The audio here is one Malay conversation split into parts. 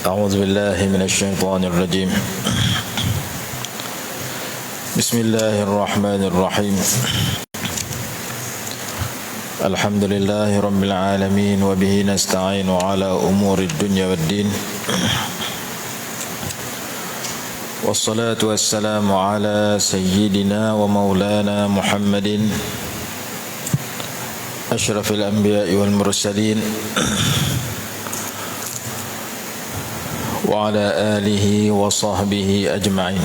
أعوذ بالله من الشيطان الرجيم. بسم الله الرحمن الرحيم. الحمد لله رب العالمين وبه نستعين على أمور الدنيا والدين. والصلاة والسلام على سيدنا ومولانا محمد أشرف الأنبياء والمرسلين وعلى آله وصحبه أجمعين.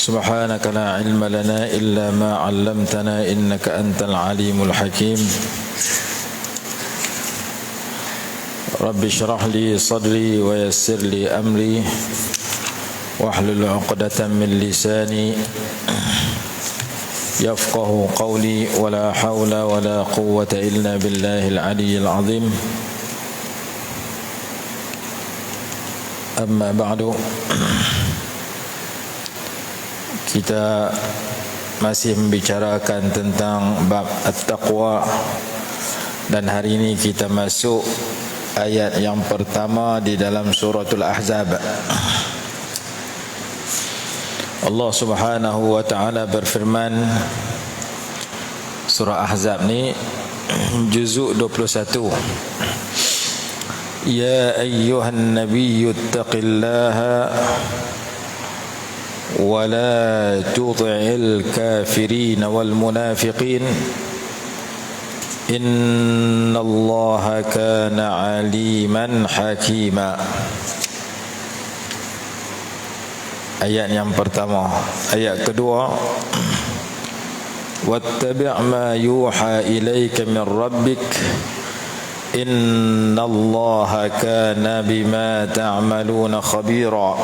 سبحانك لا علم لنا إلا ما علمتنا إنك أنت العليم الحكيم. رب اشرح لي صدري ويسر لي أمري واحلل عقدة من لساني يفقه قولي ولا حول ولا قوة إلا بالله العلي العظيم. Amma ba'du. Kita masih membicarakan tentang bab at-taqwa, dan hari ini kita masuk ayat yang pertama di dalam suratul Ahzab. Allah Subhanahu wa taala berfirman, surah Ahzab ni juzuk 21. Ya ayyuhan nabiyyu ittaqillaha wa la tuti'il kafirin wal munafiqin innallaha kana aliman hakima. Ayat yang pertama. Ayat kedua, wattabi' ma yuha ilayka min rabbik innallaha kana bima ta'maluna khabira.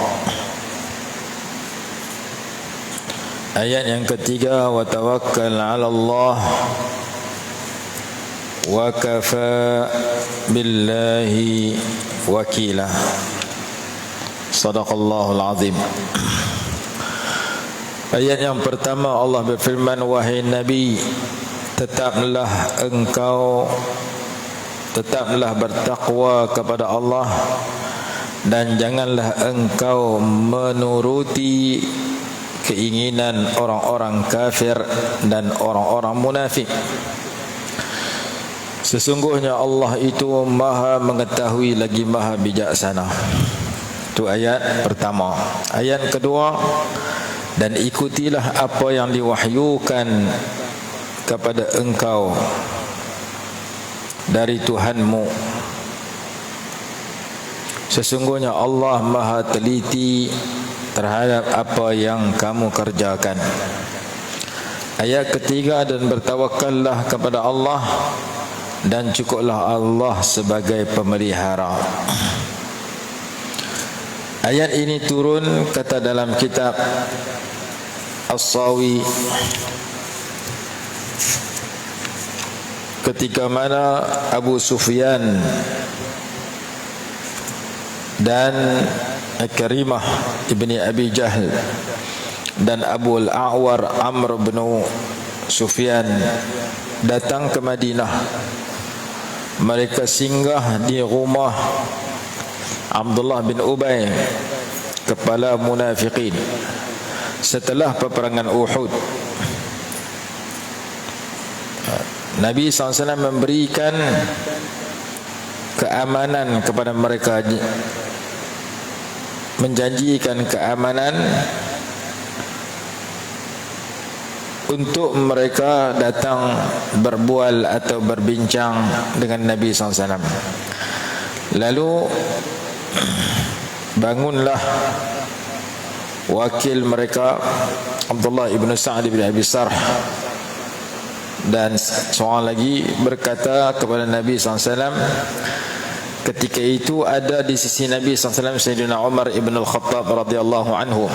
Ayat yang ketiga, wa tawakkal 'ala Allah wa kafa billahi wakila. Sadaqallahul azim. Ayat yang pertama Allah berfirman, wahai Nabi, tetaplah bertakwa kepada Allah dan janganlah engkau menuruti keinginan orang-orang kafir dan orang-orang munafik. Sesungguhnya Allah itu maha mengetahui lagi maha bijaksana. Itu ayat pertama. Ayat kedua, dan ikutilah apa yang diwahyukan kepada engkau dari Tuhanmu. Sesungguhnya Allah maha teliti terhadap apa yang kamu kerjakan. Ayat ketiga, dan bertawakallah kepada Allah dan cukuplah Allah sebagai pemelihara. Ayat ini turun, kata dalam kitab As-Sawi, ketika mana Abu Sufyan dan Ikrimah ibni Abi Jahl dan Abu al-A'war Amr bin Sufyan datang ke Madinah. Mereka singgah di rumah Abdullah bin Ubay, kepala munafikin, setelah peperangan Uhud. Nabi SAW memberikan keamanan kepada mereka, menjanjikan keamanan untuk mereka datang berbual atau berbincang dengan Nabi SAW. Lalu bangunlah wakil mereka, Abdullah ibn Sa'd ibn Abi Sarh, dan seorang lagi berkata kepada Nabi SAW. Ketika itu ada di sisi Nabi SAW Sayyidina Umar ibn al-Khattab radhiyallahu anhu.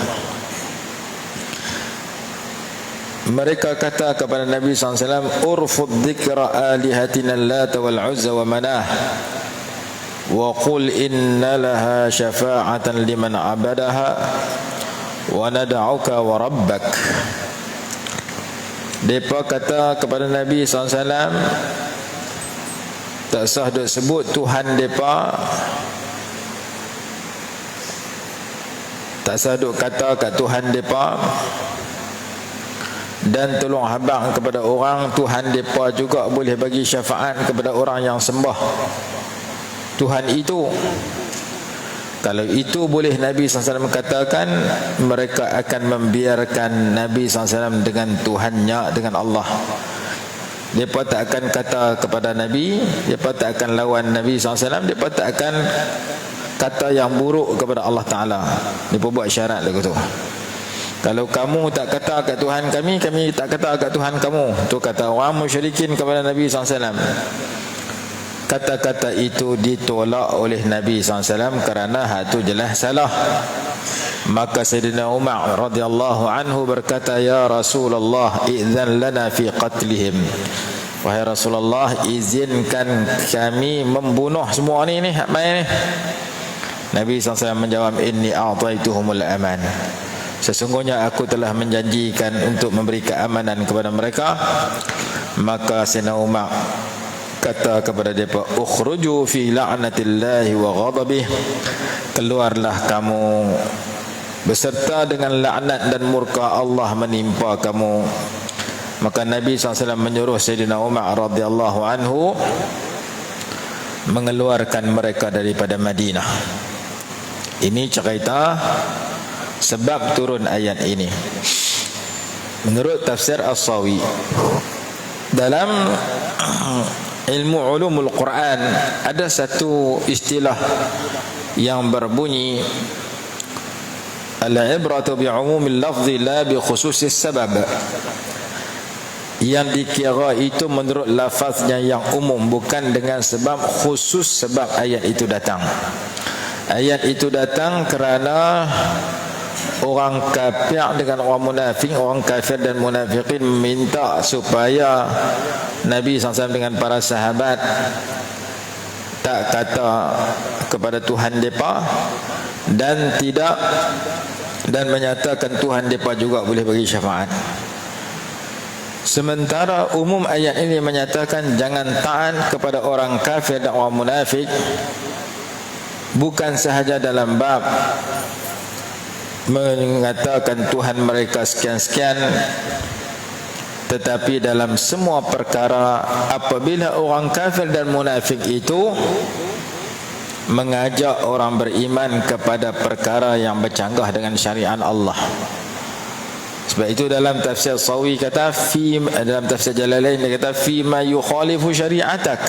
Mereka kata kepada Nabi SAW, urfud dhikra alihatina Lat wal Uzza wa Manah wa qul inna laha syafa'atan liman abadaha wa nad'uka wa rabbak. Mereka kata kepada Nabi SAW, Tak sah duk sebut Tuhan depa, tak sah duk kata kat Tuhan depa, dan tolong habang kepada orang Tuhan depa juga boleh bagi syafaat kepada orang yang sembah Tuhan itu. Kalau itu boleh Nabi SAW katakan, mereka akan membiarkan Nabi SAW dengan Tuhannya, dengan Allah. Mereka tak akan kata kepada Nabi, mereka tak akan lawan Nabi SAW, mereka tak akan kata yang buruk kepada Allah Ta'ala. Mereka buat syarat lagu tu. Kalau kamu tak kata kat Tuhan kami, kami tak kata kat Tuhan kamu. Tu kata orang musyrikin kepada Nabi SAW. Kata-kata itu ditolak oleh Nabi SAW kerana hak tu jelas salah. Maka Sayyidina Umar radhiyallahu anhu berkata, ya Rasulullah, idzan lana fi qatlihim. Wahai Rasulullah, izinkan kami membunuh semua ni hak main ni. Nabi SAW menjawab, inni a'taituhumul aman. Sesungguhnya aku telah menjanjikan untuk memberi keamanan kepada mereka. Maka Sayyidina Umar kata kepada mereka, ukhruju fi la'natillahi wa ghadabih. Keluarlah kamu beserta dengan laknat dan murka Allah menimpa kamu. Maka Nabi SAW menyuruh Sayyidina Umar radhiyallahu anhu mengeluarkan mereka daripada Madinah. Ini cerita sebab turun ayat ini. Menurut tafsir As-Sawi, dalam ilmu ulumul Quran ada satu istilah yang berbunyi al-ibratu bi'umumil lafzi la bi khususis sabab. Yang dikira itu menurut lafaznya yang umum, bukan dengan sebab khusus sebab ayat itu datang. Ayat itu datang kerana orang kafir dengan orang munafik, orang kafir dan munafikin minta supaya Nabi SAW dengan para sahabat tak kata kepada Tuhan mereka dan menyatakan Tuhan mereka juga boleh bagi syafaat. Sementara umum ayat ini menyatakan jangan taat kepada orang kafir dan orang munafik, bukan sahaja dalam bab mengatakan Tuhan mereka sekian-sekian, tetapi dalam semua perkara apabila orang kafir dan munafik itu mengajak orang beriman kepada perkara yang bercanggah dengan syariat Allah. Sebab itu dalam tafsir Sawi kata, dalam tafsir Jalalain dia kata, fima yukhalifu syari'atak.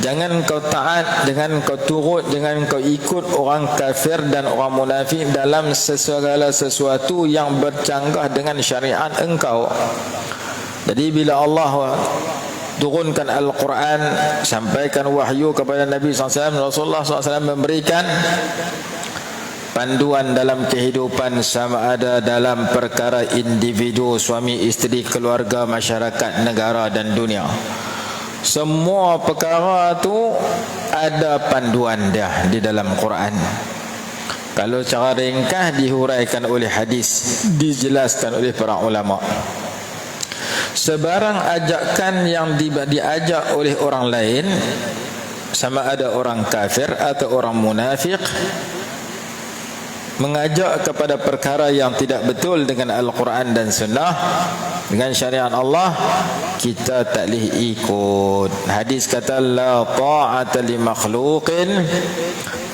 Jangan kau taat, jangan kau turut, jangan kau ikut orang kafir dan orang munafik dalam segala sesuatu yang bercanggah dengan syariat engkau. Jadi bila Allah turunkan Al-Quran, sampaikan wahyu kepada Nabi SAW, Rasulullah SAW memberikan panduan dalam kehidupan, sama ada dalam perkara individu, suami, isteri, keluarga, masyarakat, negara dan dunia. Semua perkara tu ada panduan dia di dalam Quran. Kalau cara ringkas dihuraikan oleh hadis, dijelaskan oleh para ulama. Sebarang ajakan yang diajak oleh orang lain, sama ada orang kafir atau orang munafik, mengajak kepada perkara yang tidak betul dengan Al-Quran dan Sunnah, dengan syariat Allah, kita tak boleh ikut. Hadis kata, la ta'ata li makhluqin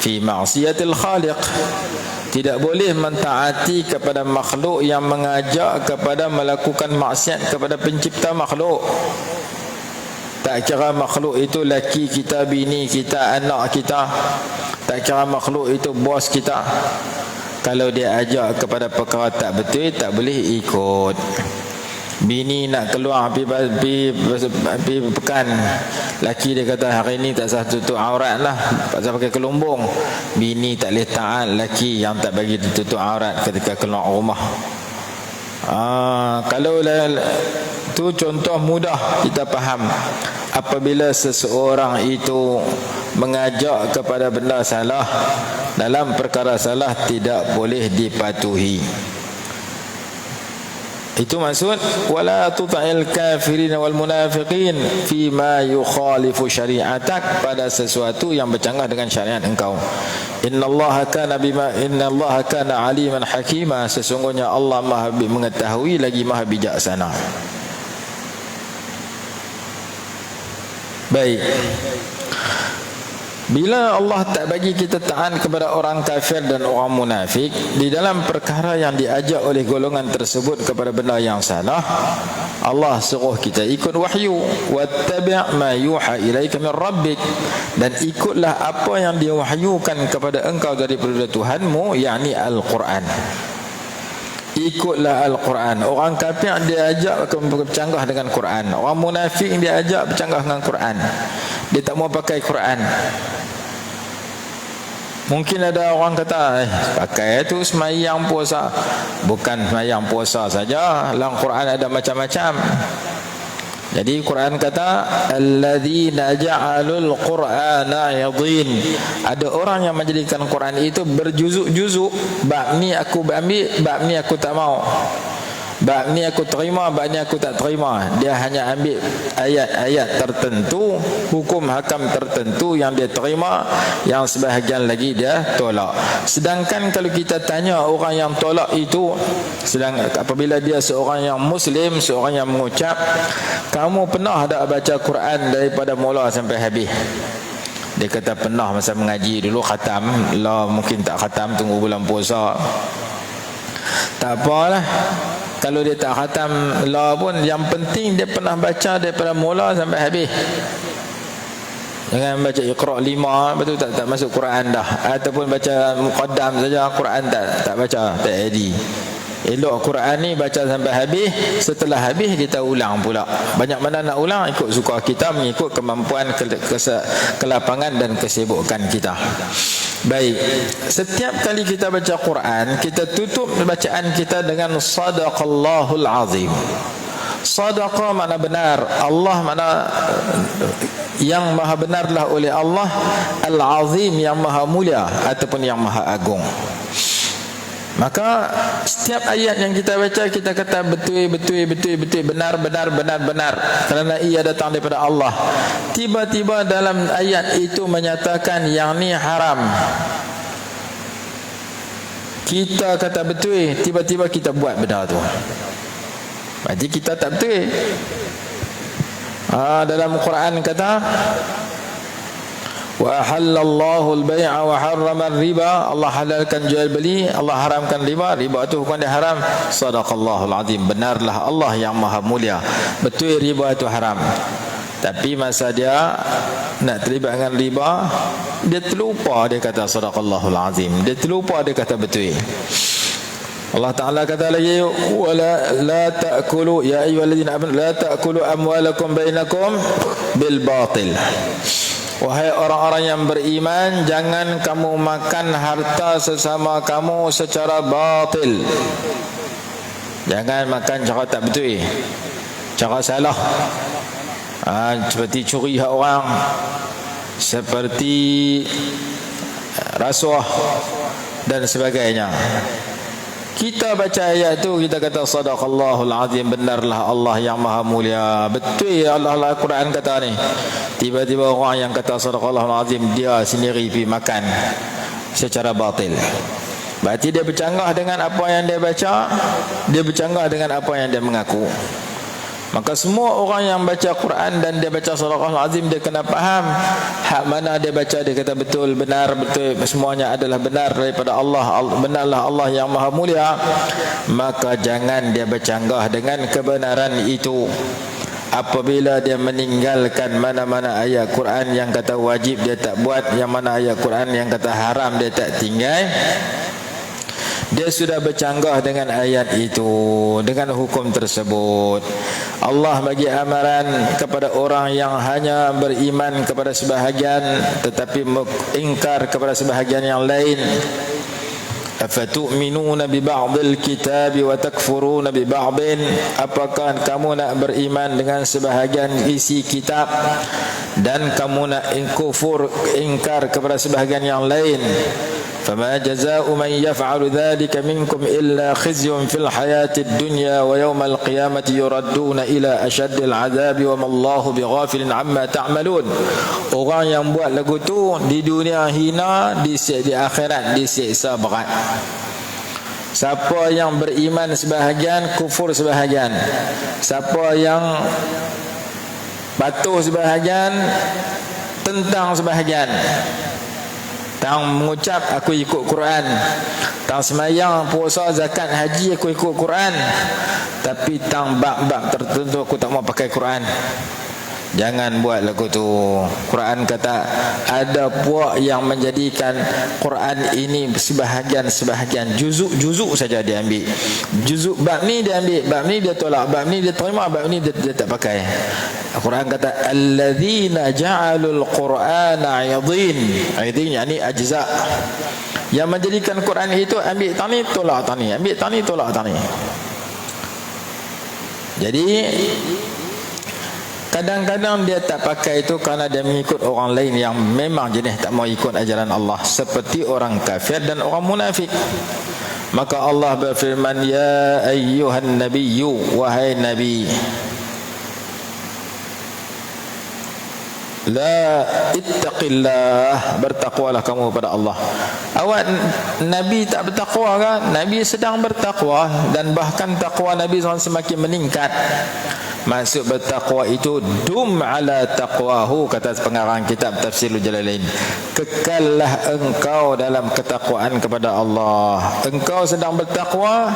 fi ma'siyatil khaliq. Tidak boleh mentaati kepada makhluk yang mengajak kepada melakukan maksiat kepada pencipta makhluk. Tak kira makhluk itu laki kita, bini kita, anak kita. Tak kira makhluk itu bos kita. Kalau dia ajak kepada perkara tak betul, tak boleh ikut. Bini nak keluar pergi pekan, laki dia kata hari ni tak sah tutup aurat lah, pasal pakai kelumbung. Bini tak boleh taat laki yang tak bagi tutup aurat ketika keluar rumah. Kalau tu contoh mudah kita faham. Apabila seseorang itu mengajak kepada benda salah, dalam perkara salah, tidak boleh dipatuhi. Itu maksud wala tuta'il kafirin wal munafiqin fima yukhalifu syari'atak, pada sesuatu yang bercanggah dengan syariat engkau. Innallaha kana aliman hakima, sesungguhnya Allah Maha mengetahui lagi Maha bijaksana. Baik. Bila Allah tak bagi kita taat kepada orang kafir dan orang munafik di dalam perkara yang diajak oleh golongan tersebut kepada benda yang salah, Allah suruh kita ikut wahyu, wattabi' ma yuha ilaika min rabbik, dan ikutlah apa yang diwahyukan kepada engkau daripada Tuhanmu, yakni Al-Quran. Ikutlah Al-Quran. Orang kafir diajak bercanggah dengan Quran, orang munafik diajak bercanggah dengan Quran. Dia tak mau pakai Quran. Mungkin ada orang kata pakai itu semayang puasa. Bukan semayang puasa saja, dalam Quran ada macam-macam. Jadi Quran kata alladzina ja'alul qur'ana 'idhin. Ada orang yang menjadikan Quran itu berjuzuk-juzuk. Bab ni aku ambil, bab ni aku tak mau. Bab ni aku terima, bab ni aku tak terima. Dia hanya ambil ayat-ayat tertentu, hukum hakam tertentu yang dia terima, yang sebahagian lagi dia tolak. Sedangkan kalau kita tanya orang yang tolak itu, apabila dia seorang yang Muslim, seorang yang mengucap, kamu pernah tak baca Quran daripada mula sampai habis? Dia kata pernah masa mengaji dulu, khatam lah, mungkin tak khatam, tunggu bulan puasa. Tak apalah, kalau dia tak khatam lah pun, yang penting dia pernah baca daripada mula sampai habis. Jangan baca Iqra' 5 betul tak masuk Quran dah, ataupun baca Muqaddam saja, Quran tak baca, tak jadi. Elok Quran ni baca sampai habis, setelah habis kita ulang pula. Banyak mana nak ulang, ikut suka kita, mengikut kemampuan, kelapangan dan kesibukan kita. Baik, setiap kali kita baca Quran, kita tutup bacaan kita dengan Sadaqallahul Azim. Sadaqah makna benar, Allah makna yang maha benarlah oleh Allah, Al-Azim yang maha mulia ataupun yang maha agung. Maka setiap ayat yang kita baca, kita kata betul, benar, kerana ia datang daripada Allah. Tiba-tiba dalam ayat itu menyatakan yang ni haram, kita kata betul, tiba-tiba kita buat benda tu, berarti kita tak betul. Dalam Quran kata wa halallahu al-bai'a wa harrama ar-riba, Allah halalkan jual beli, Allah haramkan riba. Riba itu hukum dia haram. Sadaqallahul azim, benarlah Allah yang maha mulia, betul riba itu haram. Tapi masa dia nak terlibat dengan riba, dia terlupa, dia kata sadaqallahul azim, dia terlupa, dia kata betul. Allah Ta'ala kata lagi, wala la ta'kulu ya ayyuhalladzina amanu la ta'kulu amwalakum bainakum bil batil. Wahai orang-orang yang beriman, jangan kamu makan harta sesama kamu secara batil. Jangan makan cara tak betul, cara salah. Seperti curi hak orang, seperti rasuah dan sebagainya. Kita baca ayat tu, kita kata Sadaqallahul Azim, benarlah Allah yang maha mulia, betul Allah Al-Quran kata ni. Tiba-tiba orang yang kata Sadaqallahul Azim, dia sendiri pergi makan secara batil. Berarti dia bercanggah dengan apa yang dia baca, dia bercanggah dengan apa yang dia mengaku. Maka semua orang yang baca Quran dan dia baca Sadaqallahul Azim, dia kena faham hak mana dia baca, dia kata betul, benar, betul, semuanya adalah benar daripada Allah, benarlah Allah yang maha mulia. Maka jangan dia bercanggah dengan kebenaran itu. Apabila dia meninggalkan mana-mana ayat Quran yang kata wajib, dia tak buat, yang mana ayat Quran yang kata haram, dia tak tinggal, dia sudah bercanggah dengan ayat itu, dengan hukum tersebut. Allah bagi amaran kepada orang yang hanya beriman kepada sebahagian tetapi ingkar kepada sebahagian yang lain. Afatu'minuna bi ba'dil kitabi wa takfuruna bi ba'din. Apakah kamu nak beriman dengan sebahagian isi kitab dan kamu nak kufur, ingkar kepada sebahagian yang lain? فما جزاء من يفعل ذلك منكم إلا خزي في الحياة الدنيا ويوم القيامة يردون إلى أشد العذاب وما الله بغافل عما تعملون. Orang yang buat lagu tu di dunia hina, di akhirat disiksa berat. Siapa yang beriman sebahagian, kufur sebahagian. Siapa yang patuh sebahagian, tentang sebahagian. Tang mengucap aku ikut Quran, tang semayang, puasa, zakat, haji aku ikut Quran, tapi tang bab-bab tertentu aku tak mau pakai Quran. Jangan buat lagu tu. Quran kata ada puak yang menjadikan Quran ini sebahagian juzuk saja dia ambil. Juzuk bab ni dia ambil, bab ni dia tolak, bab ni dia terima, bab ni dia tak pakai. Quran kata alladzina ja'alul qur'ana 'idhin. 'Idhin yakni ajza. Yang menjadikan Quran itu ambil tani tolak tani, ambil tani tolak tani. Jadi kadang-kadang dia tak pakai itu kerana dia mengikut orang lain yang memang jenis tak mau ikut ajaran Allah, seperti orang kafir dan orang munafik. Maka Allah berfirman, ya ayyuhan nabiyyu, wahai nabi, la ittaqillah, bertakwalah kamu kepada Allah. Awak Nabi tak bertakwa kan? Nabi sedang bertakwa, dan bahkan takwa Nabi SAW semakin meningkat. Maksud bertakwa itu dum ala taqwahu, kata pengarang kitab Tafsirul Jalalain. Kekallah engkau dalam ketakwaan kepada Allah. Engkau sedang bertakwa,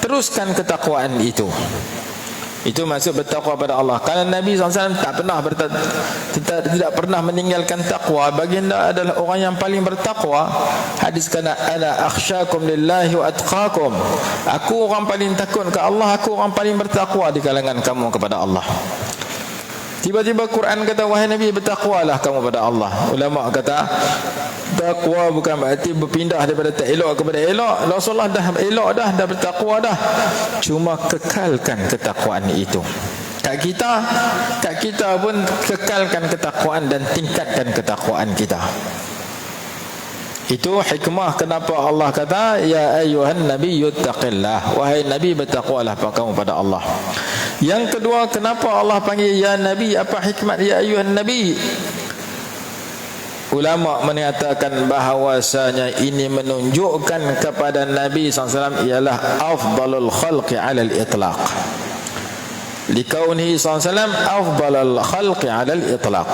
teruskan ketakwaan itu. Itu maksud bertakwa pada Allah. Kerana Nabi SAW tak pernah meninggalkan takwa. Baginda adalah orang yang paling bertakwa. Hadis kata ana akhsyakum lillahi wa atqakum. Aku orang paling takut ke Allah, aku orang paling bertakwa di kalangan kamu kepada Allah. Tiba-tiba Quran kata wahai Nabi, bertakwalah kamu pada Allah. Ulama kata takwa bukan berarti berpindah daripada tak elok kepada elok. Rasulullah dah elok dah bertakwa dah. Cuma kekalkan ketakwaan itu. Kat kita pun kekalkan ketakwaan dan tingkatkan ketakwaan kita. Itu hikmah kenapa Allah kata ya ayyuhan nabiyyu taqillah, wahai nabi bertakwalah kamu pada Allah. Yang kedua, kenapa Allah panggil ya nabi? Apa hikmat ya ayyuhan nabi? Ulama mengatakan bahawasanya ini menunjukkan kepada Nabi SAW ialah afdalul khalqi alal itlaq. Likaunihi SAW afdalul khalqi alal itlaq.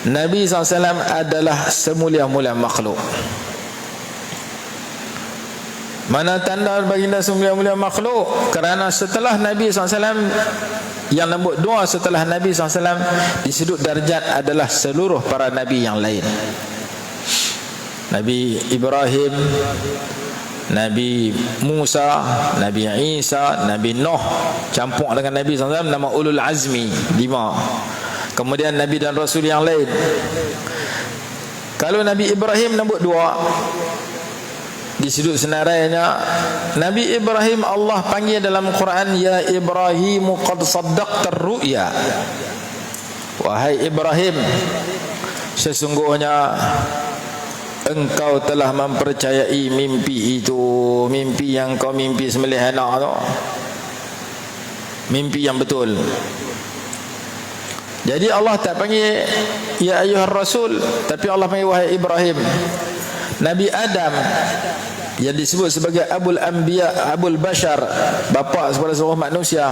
Nabi SAW adalah semulia-mulia makhluk. Mana tanda baginda semulia-mulia makhluk? Kerana setelah Nabi SAW, yang nombor dua setelah Nabi SAW di sudut darjat adalah seluruh para Nabi yang lain. Nabi Ibrahim, Nabi Musa, Nabi Isa, Nabi Nuh, campur dengan Nabi SAW, nama Ulul Azmi, 5. Kemudian Nabi dan Rasul yang lain. Kalau Nabi Ibrahim nombor 2 di sudut senarainya, Nabi Ibrahim Allah panggil dalam Quran ya Ibrahimu qad saddaqta ar-ru'ya. Wahai Ibrahim, sesungguhnya engkau telah mempercayai mimpi itu, mimpi yang kau mimpi sembelih anak tu, mimpi yang betul. Jadi Allah tak panggil ya ayyuhar rasul, tapi Allah panggil wahai Ibrahim. Nabi Adam yang disebut sebagai Abul Anbiya, Abul Bashar, bapa kepada seluruh manusia,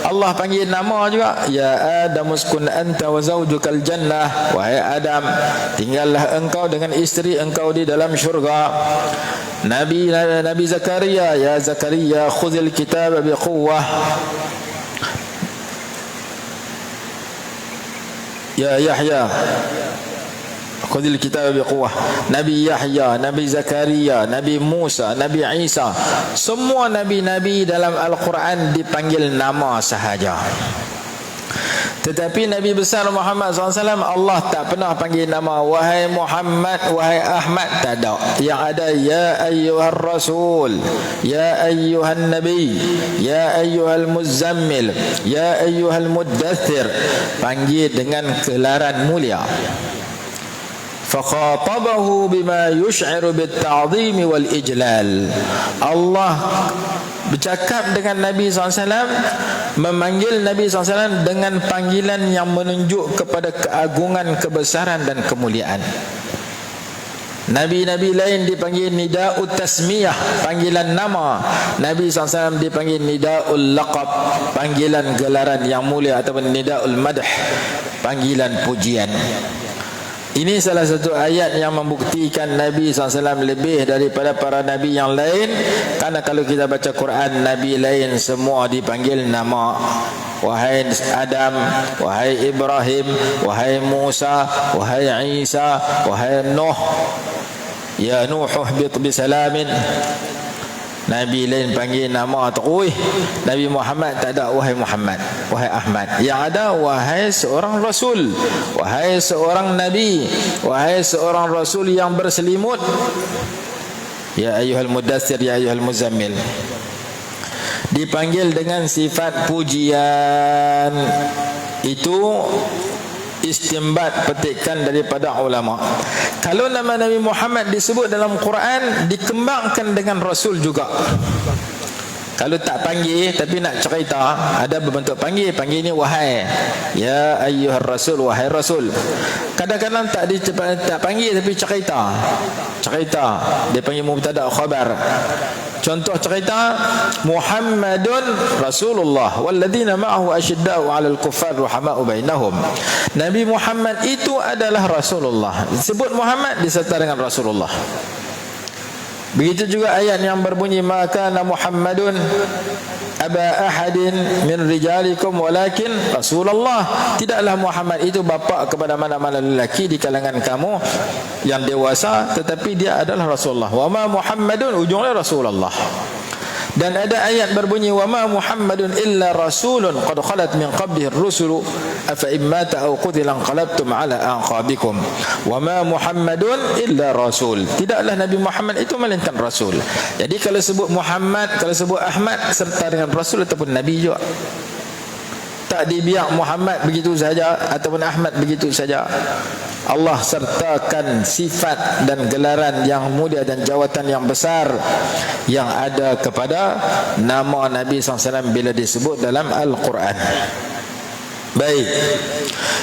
Allah panggil nama juga, ya Adam uskun anta wa zawjukal jannah, wahai Adam, tinggallah engkau dengan isteri engkau di dalam syurga. Nabi Zakaria, ya Zakaria khudhil kitaba biquwwah, ya Yahya khudhil kitaba biquwwah. Nabi Yahya, Nabi Zakaria, Nabi Musa, Nabi Isa, semua nabi-nabi dalam Al-Quran dipanggil nama sahaja. Tetapi Nabi besar Muhammad SAW Allah tak pernah panggil nama wahai Muhammad, wahai Ahmad, tak ada. Yang ada ya ayyuhar rasul, ya ayyuhan nabi, ya ayyuhal muzammil, ya ayyuhal muddathir. Panggil dengan gelaran mulia. faqatabahu bima yush'iru bit-ta'zim wal ijlal. Allah bercakap dengan Nabi SAW, memanggil Nabi SAW dengan panggilan yang menunjuk kepada keagungan, kebesaran dan kemuliaan. Nabi-Nabi lain dipanggil nida'ut tasmiyah, panggilan nama. Nabi SAW dipanggil nida'ul laqab, panggilan gelaran yang mulia, ataupun nida'ul madh, panggilan pujian. Ini salah satu ayat yang membuktikan Nabi SAW lebih daripada para Nabi yang lain. Karena kalau kita baca Quran, Nabi lain semua dipanggil nama. Wahai Adam, wahai Ibrahim, wahai Musa, wahai Isa, wahai Nuh, ya Nuh ihbit bisalamin. Nabi lain panggil nama terus. Nabi Muhammad tak ada wahai Muhammad, wahai Ahmad. Yang ada wahai seorang Rasul, wahai seorang Nabi, wahai seorang Rasul yang berselimut. Ya ayyuhal mudaththir, ya ayyuhal muzammil. Dipanggil dengan sifat pujian. Itu istimbat, petikan daripada ulama. Kalau nama Nabi Muhammad disebut dalam Quran, dikembangkan dengan Rasul juga. Kalau tak panggil tapi nak cerita, ada berbentuk panggil. Panggil ni wahai, ya ayyuhar rasul, wahai Rasul. Kadang-kadang tak panggil tapi cerita. Dia panggil mubtada khabar. Contoh cerita, Muhammadun Rasulullah walladzina ma'ahu asyidda'u 'alal kuffar ruhama'u bainahum. Nabi Muhammad itu adalah Rasulullah. Disebut Muhammad disertai dengan Rasulullah. Begitu juga ayat yang berbunyi, maka Muhammadun aba ahadin min rijalikum walakin Rasulullah. Tidaklah Muhammad itu bapa kepada mana-mana lelaki di kalangan kamu yang dewasa, tetapi dia adalah Rasulullah. Wa ma Muhammadun, ujungnya Rasulullah. Dan ada ayat berbunyi, wa ma Muhammadun illa rasulun qad khalat min qablihi ar-rusulu afa immata aw qutila anqalabtum ala aqabikum. Wa ma Muhammadun illa rasul. Tidaklah Nabi Muhammad itu melainkan rasul. Jadi kalau sebut Muhammad, kalau sebut Ahmad serta dengan rasul ataupun nabi juga. Tak dibiak Muhammad begitu saja ataupun Ahmad begitu saja. Allah sertakan sifat dan gelaran yang mulia dan jawatan yang besar yang ada kepada nama Nabi SAW bila disebut dalam Al-Quran. Baik.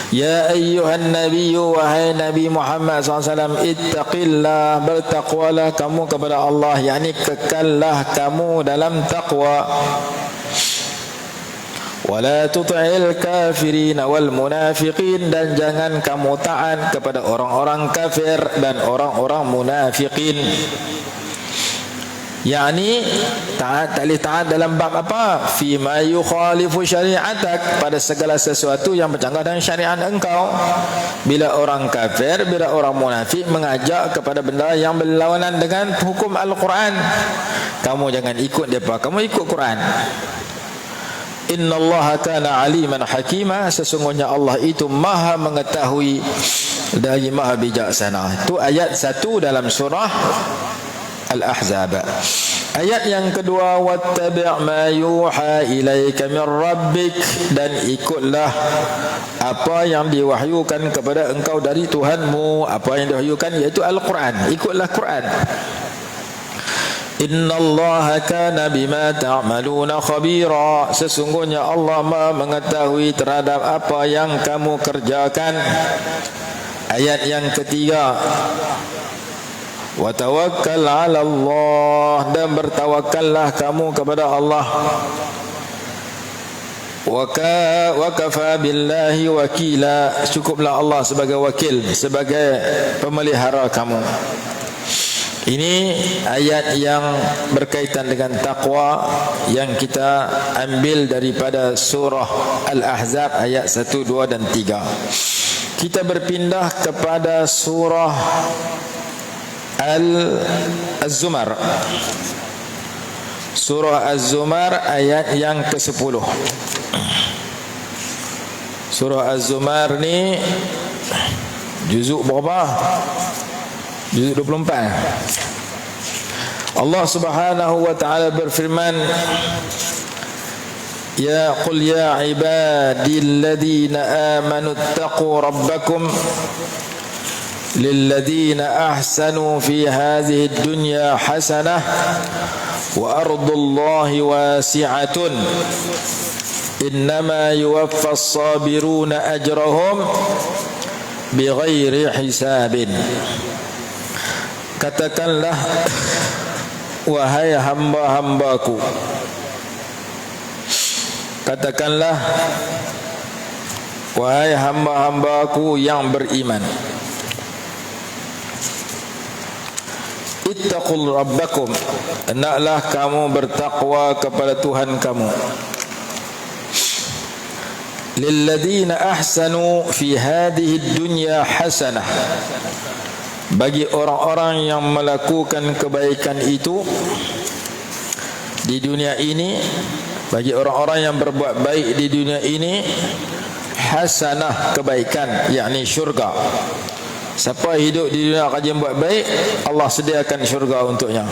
Ya ayyuhan nabiyyu, wahai Nabi Muhammad SAW, ittaqillah, bertakwalah kamu kepada Allah, yakni kekallah kamu dalam taqwa. Wala tuti'il kafirin wal munafiqin, dan jangan kamu taat kepada orang-orang kafir dan orang-orang munafiqin. yakni taat, tak boleh taat dalam bab apa? Fima yukhalifu syari'atak, pada segala sesuatu yang bercanggah dengan syariat engkau. Bila orang kafir, bila orang munafik mengajak kepada benda yang berlawanan dengan hukum Al-Quran, kamu jangan ikut mereka, kamu ikut Quran. Innallaha kana aliman hakima, sesungguhnya Allah itu maha mengetahui dan maha bijaksana. Itu ayat 1 dalam surah Al-Ahzab. Ayat yang kedua, wattabi' ma yuha ilaika min rabbik, dan ikutlah apa yang diwahyukan kepada engkau dari Tuhanmu. Apa yang diwahyukan iaitu Al-Quran, ikutlah Quran. Innallaha kana bima ta'maluna khabira, sesungguhnya Allah Maha mengetahui terhadap apa yang kamu kerjakan. Ayat yang ketiga, wa tawakkal 'ala Allah, dan bertawakkallah kamu kepada Allah. Wa kafa billahi wakila, cukuplah Allah sebagai wakil, sebagai pemelihara kamu. Ini ayat yang berkaitan dengan takwa yang kita ambil daripada surah Al-Ahzab ayat 1, 2 dan 3. Kita berpindah kepada surah Az-Zumar. Surah Az-Zumar ayat yang ke-10. Surah Az-Zumar ni juzuk berapa? Juzuk 24. Allah Subhanahu wa taala berfirman, ya qul ya ibadilladzina amanu taqu rabbakum lilladzina ahsanu fi hadhihi ad-dunya hasanah wa ardullahi wasi'atun innama yuwaffas sabiruna ajrahum bighairi hisabin. Katakanlah, wahai hamba-hambaku, katakanlah, wahai hamba-hambaku yang beriman, ittaqul rabbakum, hendaklah kamu bertakwa kepada Tuhan kamu. Lilladzina ahsanu fi hadhihi dunya hasanah, bagi orang-orang yang melakukan kebaikan itu di dunia ini, bagi orang-orang yang berbuat baik di dunia ini, hasanah, kebaikan, yakni syurga. Siapa hidup di dunia rajin buat baik, Allah sediakan syurga untuknya.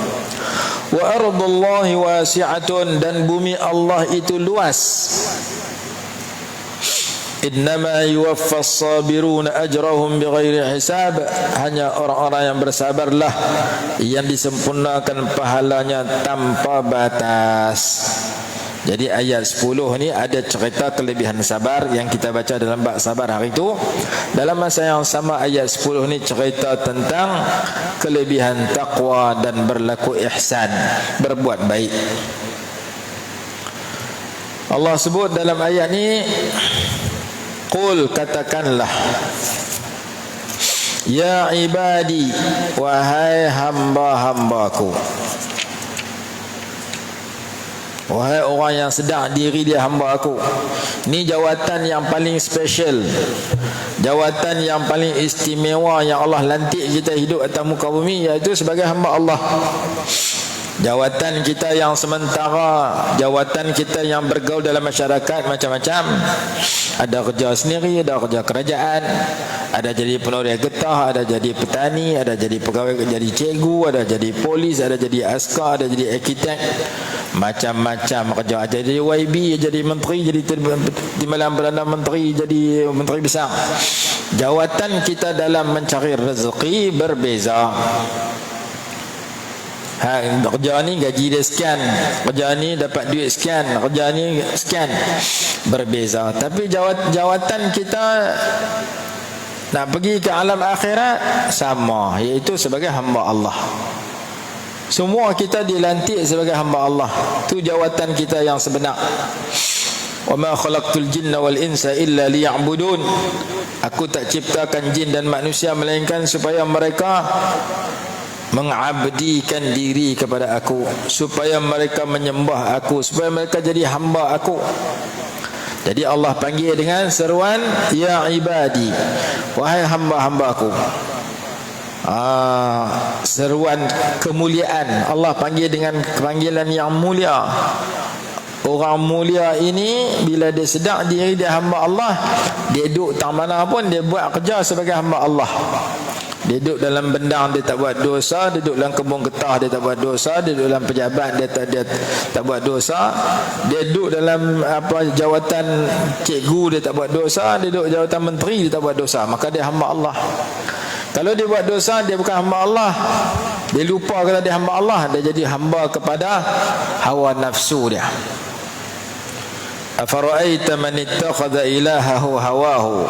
Wa ardullahi wasi'atun, dan bumi Allah itu luas. Innama yuwaffas sabiruna ajrahum bighairi hisab, hanya orang-orang yang bersabarlah yang disempurnakan pahalanya tanpa batas. Jadi ayat 10 ni ada cerita kelebihan sabar yang kita baca dalam bab sabar hari itu. Dalam masa yang sama ayat 10 ni cerita tentang kelebihan taqwa dan berlaku ihsan, berbuat baik. Allah sebut dalam ayat ni, qul, katakanlah, ya ibadi, wahai hamba-hambaku, wahai orang yang sedang diri dia hamba aku. Ni jawatan yang paling special, jawatan yang paling istimewa yang Allah lantik kita hidup atas muka bumi, iaitu sebagai hamba Allah. Jawatan kita yang sementara, jawatan kita yang bergaul dalam masyarakat macam-macam. Ada kerja sendiri, ada kerja kerajaan, ada jadi penolong getah, ada jadi petani, ada jadi pegawai, jadi cikgu, ada jadi polis, ada jadi askar, ada jadi arkitek, macam-macam kerja. Ada jadi YB, jadi menteri, jadi timbalan Perdana Menteri, jadi menteri besar. Jawatan kita dalam mencari rezeki berbeza. Kerja ni gaji dia sekian, kerja ni dapat duit sekian, kerja ni sekian, berbeza. Tapi jawatan kita nak pergi ke alam akhirat sama, iaitu sebagai hamba Allah. Semua kita dilantik sebagai hamba Allah. Itu jawatan kita yang sebenar. Wa ma khalaqtul jinna wal insa illa liya'budun. Aku tak ciptakan jin dan manusia melainkan supaya mereka mengabdikan diri kepada aku, supaya mereka menyembah aku, supaya mereka jadi hamba aku. Jadi Allah panggil dengan seruan ya ibadi, wahai hamba-hamba aku. Seruan kemuliaan. Allah panggil dengan panggilan yang mulia. Orang mulia ini bila dia sedar diri dia hamba Allah, dia duduk tak mana pun dia buat kerja sebagai hamba Allah. Dia duduk dalam bendang, dia tak buat dosa. Dia duduk dalam kebun getah, dia tak buat dosa. Dia duduk dalam pejabat, dia tak buat dosa. Dia duduk dalam jawatan cikgu, dia tak buat dosa. Dia duduk jawatan menteri, dia tak buat dosa. Maka dia hamba Allah. Kalau dia buat dosa, dia bukan hamba Allah. Dia lupa kalau dia hamba Allah, dia jadi hamba kepada hawa nafsu dia. Afara'aita man ittakhadha ilahahu hawahu,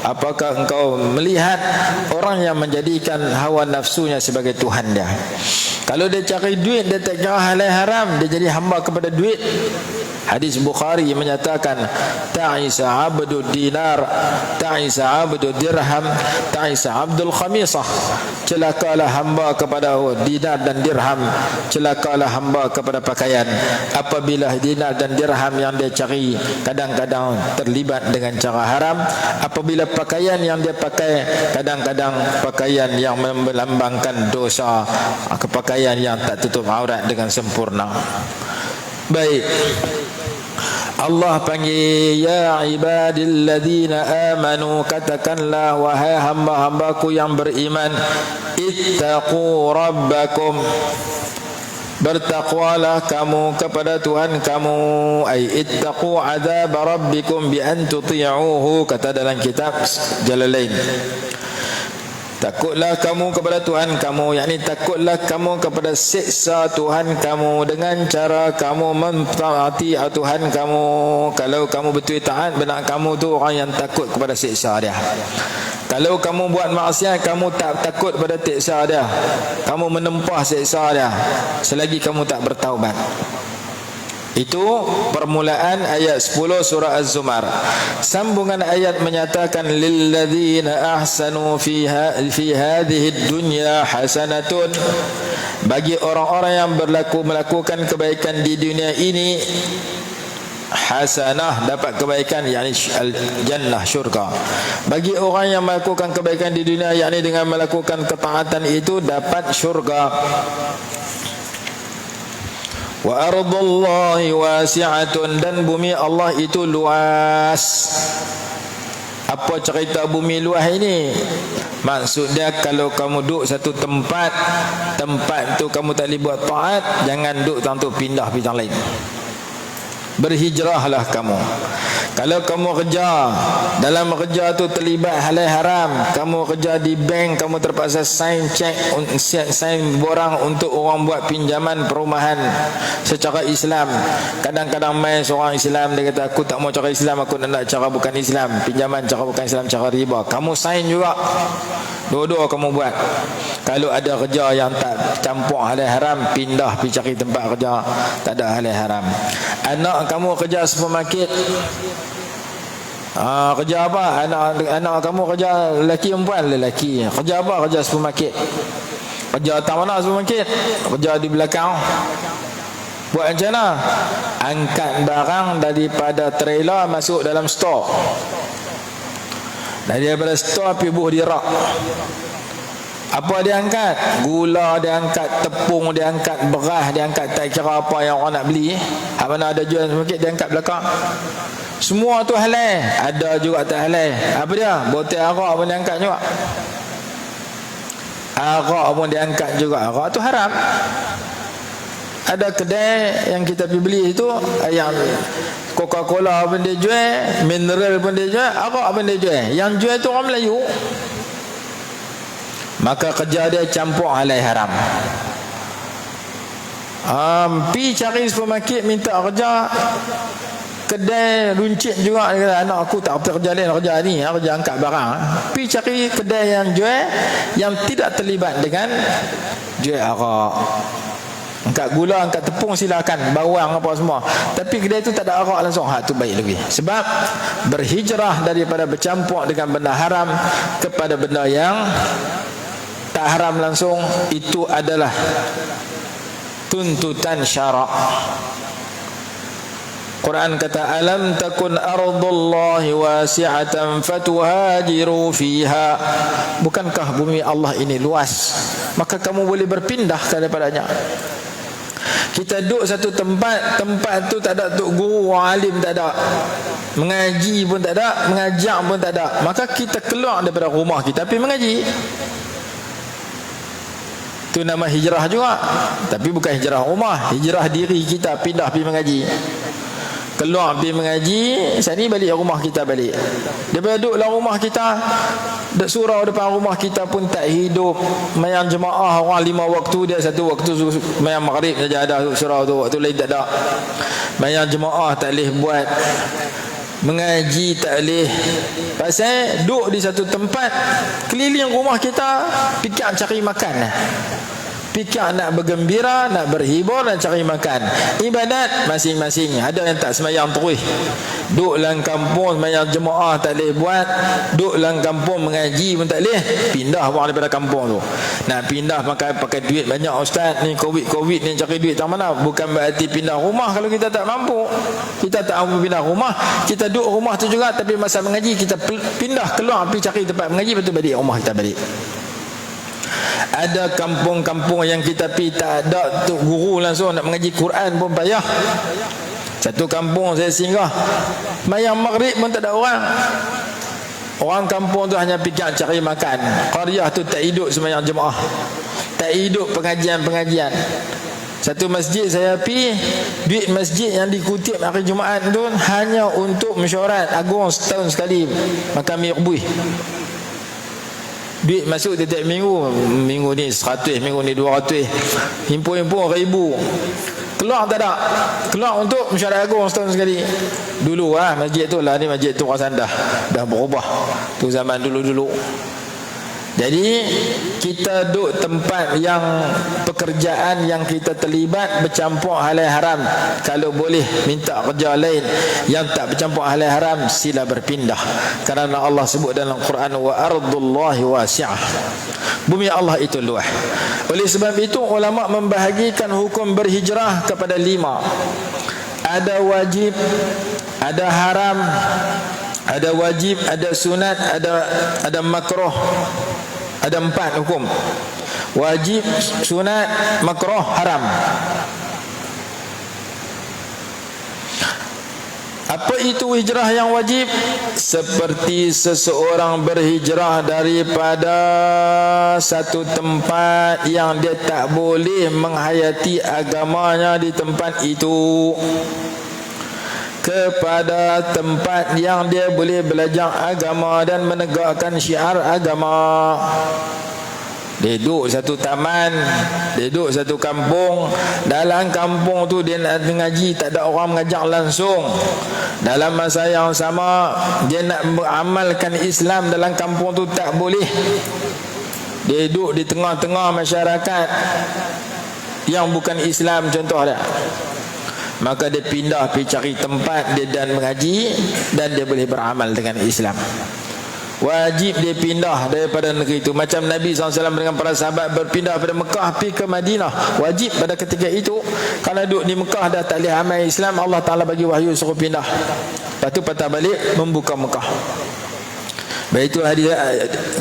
apakah engkau melihat orang yang menjadikan hawa nafsunya sebagai Tuhan dia? Kalau dia cari duit, dia tak kira halal haram, dia jadi hamba kepada duit. Hadis Bukhari menyatakan, ta'isa abdul dinar, ta'isa abdul dirham, ta'isa abdul khamisah. Celakalah hamba kepada dinar dan dirham, celakalah hamba kepada pakaian. Apabila dinar dan dirham yang dia cari kadang-kadang terlibat dengan cara haram, apabila pakaian yang dia pakai kadang-kadang pakaian yang melambangkan dosa, pakaian yang tak tutup aurat dengan sempurna. Baik, Allah panggil ya ibadilladzina amanu, katakanlah wahai hamba-hambaku yang beriman, ittaqu rabbakum, bertakwalah kamu kepada Tuhan kamu, ay ittaqu azab rabbikum bi an tuti'uhu, kata dalam kitab Jalalain. Takutlah kamu kepada Tuhan kamu, yakni takutlah kamu kepada siksa Tuhan kamu dengan cara kamu mentaati Tuhan kamu. Kalau kamu betul taat, benar kamu tu orang yang takut kepada siksa dia. Kalau kamu buat maksiat, kamu tak takut pada siksa dia, kamu menempah siksa dia selagi kamu tak bertaubat. Itu permulaan ayat 10 surah Az-Zumar. Sambungan ayat menyatakan lilladzina ahsanu fi hadhihi dunya hasanatun, bagi orang-orang yang melakukan kebaikan di dunia ini, hasanah dapat kebaikan, yakni jannah, syurga. Bagi orang yang melakukan kebaikan di dunia, yakni dengan melakukan ketaatan itu dapat syurga. Wa ardullahi wasi'atun, dan bumi Allah itu luas. Apa cerita bumi luas ini? Maksudnya kalau kamu duduk satu tempat tu kamu tak boleh buat taat, jangan duduk tanpa pindah pergi tempat lain. Berhijrahlah kamu. Kalau kamu kerja, dalam kerja tu terlibat halal haram, kamu kerja di bank, kamu terpaksa sign borang untuk orang buat pinjaman perumahan secara Islam. Kadang-kadang main seorang Islam, dia kata aku tak mau cara Islam, aku nak cara bukan Islam, pinjaman cara bukan Islam, cara riba. Kamu sign juga, dua-dua kamu buat. Kalau ada kerja yang tak campur halal haram, pindah pergi cari tempat kerja tak ada halal haram. Anak kamu kerja supermarket, kerja apa? Anak kamu kerja lelaki perempuan? Lelaki. Kerja apa? Kerja supermarket. Kerja tak mana supermarket? Kerja di belakang. Buat macam mana? Angkat barang daripada trailer masuk dalam store. Daripada store pergi buh di rak. Apa dia angkat? Gula dia angkat, tepung dia angkat, beras dia angkat, tak kira apa yang orang nak beli. Hak mana ada jual supermarket dia angkat belakang. Semua tu halal, ada juga tak halal. Apa dia? Botol arak pun dia angkat juga. Arak pun dia angkat juga. Arak tu haram. Ada kedai yang kita pergi beli itu, yang Coca-Cola pun dia jual, mineral pun dia jual, arak pun dia jual. Yang jual tu orang Melayu. Maka kerja dia campur halal haram. Pergi cari supermarket minta kerja, kedai runcit juga, dia kata anak aku tak kerja lain, kerja ni, kerja angkat barang. Pergi cari kedai yang jual yang tidak terlibat dengan jual arak. Angkat gula, angkat tepung silakan, bawang apa semua. Tapi kedai tu tak ada arak langsung, tu baik lebih. Sebab berhijrah daripada bercampur dengan benda haram kepada benda yang tak haram langsung, itu adalah tuntutan syarak. Quran kata alam takun ardullahi wasi'atan fatuhajiru fiha. Bukankah bumi Allah ini luas, maka kamu boleh berpindah daripadanya. Kita duduk satu tempat tu tak ada tok guru, alim tak ada, mengaji pun tak ada, mengajar pun tak ada, maka kita keluar daripada rumah kita pergi mengaji. Itu nama hijrah juga, tapi bukan hijrah rumah, hijrah diri kita, pindah pergi mengaji. Keluar pergi mengaji, sini balik rumah kita balik. Daripada duduk dalam rumah kita, surau depan rumah kita pun tak hidup. Mayang jemaah orang 5 waktu, dia satu waktu mayang maghrib saja ada surau tu, waktu lain tak ada. Mayang jemaah tak boleh buat, mengaji tak boleh. Pasal duduk di satu tempat, keliling rumah kita, fikir cari makan, fikir nak bergembira, nak berhibur, nak cari makan. Ibadat masing-masing. Ada yang tak semayang terus, duduk dalam kampung semayang jemaah tak boleh buat, duduk dalam kampung mengaji pun tak boleh, pindah orang daripada kampung tu. Nak pindah pakai duit banyak, ustaz ni covid ni cari duit tak mana. Bukan berarti pindah rumah. Kalau kita tak mampu, kita tak mampu pindah rumah, kita duduk rumah tu juga, tapi masa mengaji kita pindah keluar pergi cari tempat mengaji, betul balik rumah kita balik. Ada kampung-kampung yang kita pergi tak ada tu guru langsung, nak mengaji Quran pun payah. Satu kampung saya singgah, mayang maghrib pun tak ada orang. Orang kampung tu hanya fikir cari makan. Qaryah tu tak hidup sembahyang jemaah, tak hidup pengajian-pengajian. Satu masjid saya pergi, duit masjid yang dikutip hari Jumaat tu hanya untuk mesyuarat agung setahun sekali makan mi rebus. Duit masuk tiap minggu. Minggu ni 100, minggu ni 200. Himpun-himpun ribu. Keluar tak ada. Keluar untuk mesyuarat agung setahun sekali. Dulu masjid tu lah ni, masjid tu Rasan dah berubah. Tu zaman dulu-dulu. Jadi kita duduk tempat yang pekerjaan yang kita terlibat bercampur halal haram. Kalau boleh minta kerja lain yang tak bercampur halal haram, sila berpindah. Kerana Allah sebut dalam Quran, wa ardullahi wasi'ah. Bumi Allah itu luas. Oleh sebab itu ulama membahagikan hukum berhijrah kepada 5. Ada wajib, ada haram, ada wajib, ada sunat, ada makruh. Ada 4 hukum. Wajib, sunat, makruh, haram. Apa itu hijrah yang wajib? Seperti seseorang berhijrah daripada satu tempat yang dia tak boleh menghayati agamanya di tempat itu kepada tempat yang dia boleh belajar agama dan menegakkan syiar agama. Dia duduk satu taman, dia duduk satu kampung. Dalam kampung tu dia nak mengaji, tak ada orang mengajar langsung. Dalam masa yang sama dia nak beramalkan Islam dalam kampung tu tak boleh. Dia duduk di tengah-tengah masyarakat yang bukan Islam, contoh dia. Maka dia pindah pergi cari tempat dia dan mengaji, dan dia boleh beramal dengan Islam. Wajib dia pindah daripada negeri itu. Macam Nabi SAW dengan para sahabat berpindah daripada Mekah pergi ke Madinah. Wajib pada ketika itu. Kalau duduk di Mekah dah tak boleh amal Islam, Allah Ta'ala bagi wahyu suruh pindah. Lepas tu patah balik membuka Mekah. Baik, itulah dia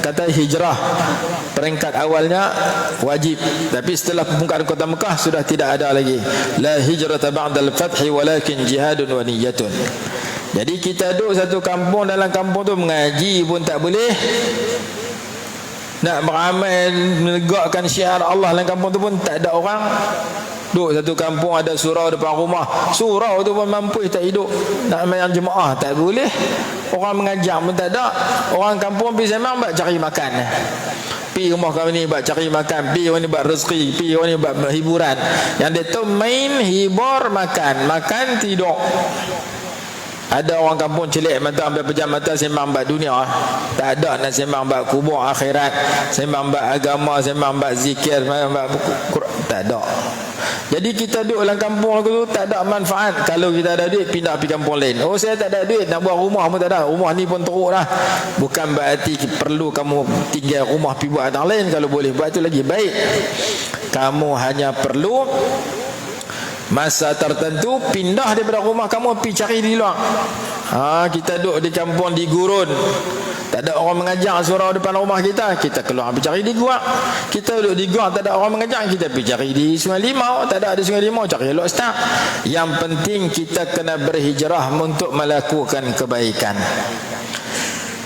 kata hijrah. Peringkat awalnya wajib, tapi setelah pembukaan kota Mekah sudah tidak ada lagi. La hijrata ba'dal fathi walakin jihadun wa niyyatun. Jadi kita duduk satu kampung, dalam kampung tu mengaji pun tak boleh. Nak beramal menegakkan syiar Allah dalam kampung tu pun tak ada orang. Duduk satu kampung ada surau depan rumah, surau tu pun mampu tak hidup. Nak main jemaah tak boleh. Orang mengajar pun tak ada. Orang kampung pergi sembang buat cari makan. Pergi rumah kami ni buat cari makan, pergi orang ni buat rezeki, pergi orang ni buat hiburan. Yang dia tu main, hibur, makan tidur. Ada orang kampung celik mata ambil pejam mata sembang bab dunia. Tak ada nak sembang bab kubur akhirat, sembang bab agama, sembang bab zikir, sembang bab Quran, tak ada. Jadi kita duduk dalam kampung tu tak ada manfaat. Kalau kita ada duit pindah pergi kampung lain. Oh, saya tak ada duit nak buat rumah pun tak ada. Rumah ni pun teruk dah. Bukan berarti perlu kamu tinggal rumah pergi buat orang lain. Kalau boleh buat tu lagi baik. Kamu hanya perlu masa tertentu pindah daripada rumah kamu pergi cari di luar. Kita duduk di kampung di gurun, tak ada orang mengajar surau depan rumah kita, kita keluar pergi cari di gua. Kita duduk di gua tak ada orang mengajar, kita pergi cari di Sungai Limau. Tak ada di Sungai Limau, cari Lok Stang. Yang penting kita kena berhijrah untuk melakukan kebaikan.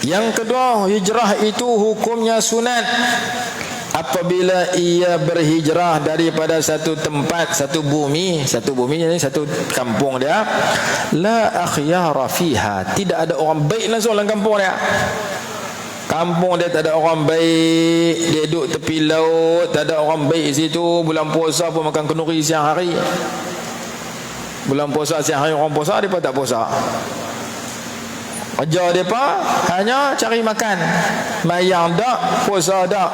Yang kedua, hijrah itu hukumnya sunat. Apabila ia berhijrah daripada satu tempat, satu bumi ini satu kampung dia, la akhyara fiha, tidak ada orang baik langsung dalam kampung dia. Kampung dia tak ada orang baik, dia duduk tepi laut, tak ada orang baik di situ. Bulan puasa pun makan kenduri siang hari. Bulan puasa siang hari orang puasa, dia pun tak puasa. Kerja mereka hanya cari makan. Mayang tak, puasa tak.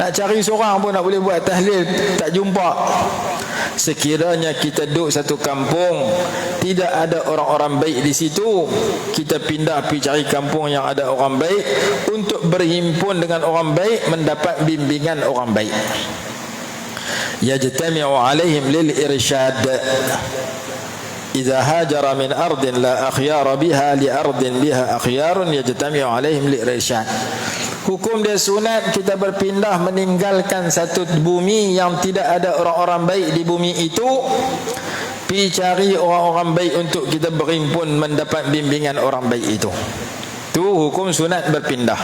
Nak cari seorang pun nak boleh buat tahlil, tak jumpa. Sekiranya kita duduk satu kampung, tidak ada orang-orang baik di situ, kita pindah pergi cari kampung yang ada orang baik untuk berhimpun dengan orang baik, mendapat bimbingan orang baik. Yajtami'u alaihim lil irsyad. إذا هاجر من أرض لا أخيار بها لأرض بها أخيار يجتمع عليهم للإرشاد. Hukum dia sunat kita berpindah meninggalkan satu bumi yang tidak ada orang-orang baik di bumi itu, pergi cari orang-orang baik untuk kita berhimpun mendapat bimbingan orang baik itu. Itu hukum sunat berpindah.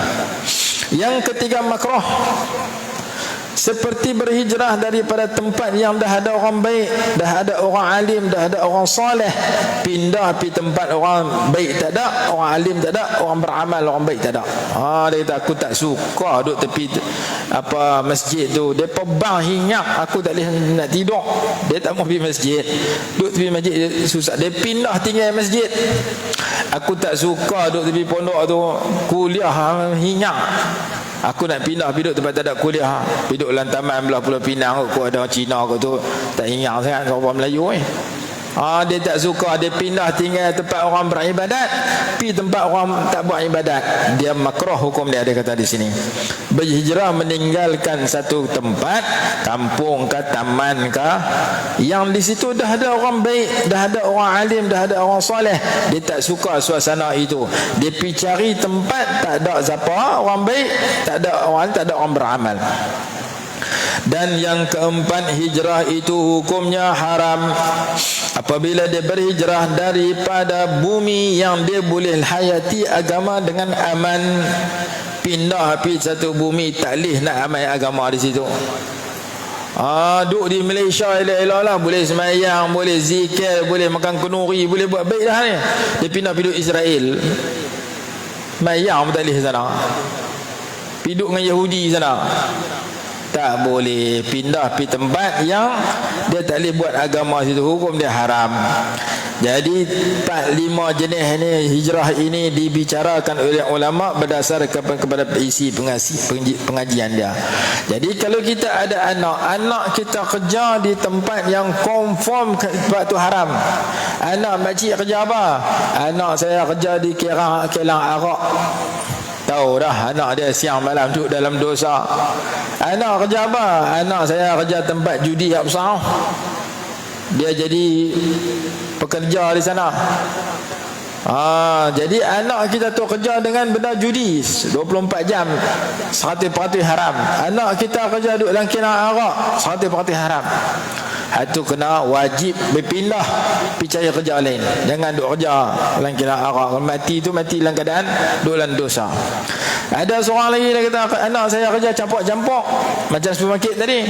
Yang ketiga makruh. seperti berhijrah daripada tempat yang dah ada orang baik, dah ada orang alim, dah ada orang soleh, pindah pergi tempat orang baik tak ada, orang alim tak ada, orang beramal, orang baik tak ada. Dia kata aku tak suka duduk tepi masjid tu, depa bang hinyak, aku tak boleh nak tidur. Dia tak mau pergi masjid, duduk tepi masjid dia susah, dia pindah tinggal masjid. Aku tak suka duduk tepi pondok tu, kuliah hinyak. Aku nak pindah pergi duduk tempat tak ada kuliah, pergi duduk dalam taman belah Pulau Pinang kot, ada Cina kot tu, tak ingat sangat orang Melayu dia tak suka, dia pindah tinggal tempat orang beribadat, pergi tempat orang tak buat ibadat. Dia makruh hukum dia kata di sini. Berhijrah meninggalkan satu tempat, kampung ke taman ke, yang di situ dah ada orang baik, dah ada orang alim, dah ada orang soleh. Dia tak suka suasana itu. Dia pergi cari tempat tak ada siapa orang baik, tak ada orang, tak ada orang beramal. Dan yang keempat, hijrah itu hukumnya haram apabila dia berhijrah daripada bumi yang dia boleh hayati agama dengan aman, pindah pergi satu bumi tak boleh nak amal agama di situ. Duduk di Malaysia elok-elok lah, boleh semayang, boleh zikir, boleh makan kenduri, boleh buat baik dah ni. Dia pindah pergi duduk Israel, semayang pun tak boleh sana, pergi duduk dengan Yahudi sana. Tak boleh. Pindah pergi tempat yang dia tak boleh buat agama situ, hukum dia haram. Jadi 4-5 jenis ni hijrah ini dibicarakan oleh ulama berdasar kepada isi pengajian dia. Jadi kalau kita ada anak kita kerja di tempat yang konform tempat tu haram. Anak makcik kerja apa? Anak saya kerja di kilang arak. Tahu dah anak dia siang malam duduk dalam dosa. Anak kerja apa? Anak saya kerja tempat judi yang besar. Dia jadi pekerja di sana. Jadi anak kita tu kerja dengan benda judi 24 jam, 100% haram. Anak kita kerja duduk dalam kilang arak, 100% haram. Itu kena wajib berpindah pergi cari kerja lain. Jangan duduk kerja dalam kilang arak. Mati tu mati dalam keadaan duduk dalam dosa. Ada seorang lagi dia kata, anak saya kerja campur-campur macam supermarket tadi.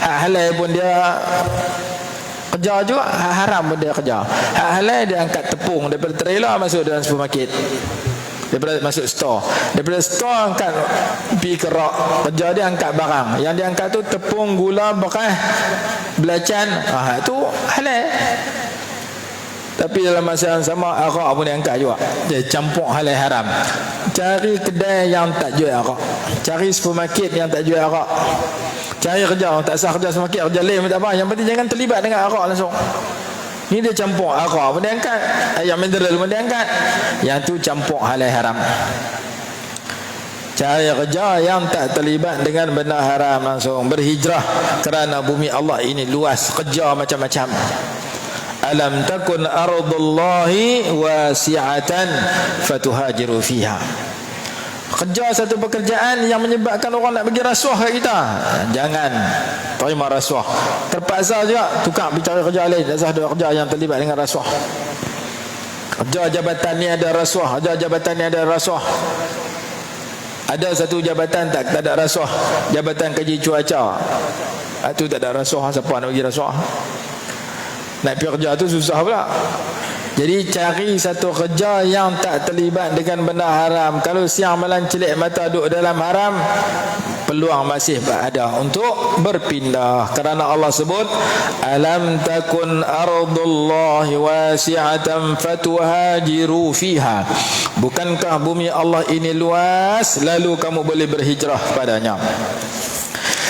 Hak halal pun dia kerja juga, hak haram pun dia kerja. Hak halal dia angkat tepung daripada trailer masuk dalam supermarket, daripada masuk store, daripada store angkat pergi kerak. Kerja dia angkat barang, yang dia angkat tu tepung, gula, beras, belacan. Itu halal. Tapi dalam masa yang sama arak pun dia angkat juga. Dia campur halal haram. Cari kedai yang tak jual arak, cari supermarket yang tak jual arak. Cari kerja, tak sah kerja supermarket, kerja lain tak apa, yang penting jangan terlibat dengan arak langsung. Ni dia campur arak pun dia angkat, ayam mineral pun dia angkat. Yang tu campur halal haram. Cari kerja yang tak terlibat dengan benda haram langsung. Berhijrah kerana bumi Allah ini luas, kerja macam-macam. Alam takun ardullahi wasi'atan fatuhajiru fiha. Kerja satu pekerjaan yang menyebabkan orang nak bagi rasuah kat kita, jangan terima rasuah. Terpaksa juga tukar bicara kerja lain, tak sah ada kerja yang terlibat dengan rasuah. Kerja jabatan ni ada rasuah, kerja jabatan ni ada rasuah. Ada satu jabatan tak ada rasuah, jabatan kaji cuaca. Itu tak ada rasuah, siapa nak bagi rasuah? Nak pergi kerja tu susah pula. Jadi cari satu kerja yang tak terlibat dengan benda haram. Kalau siang malam celik mata duduk dalam haram, peluang masih ada untuk berpindah. Kerana Allah sebut, alam takun ardullahi wasi'atan fatuhajiru fiha. Bukankah bumi Allah ini luas, lalu kamu boleh berhijrah padanya.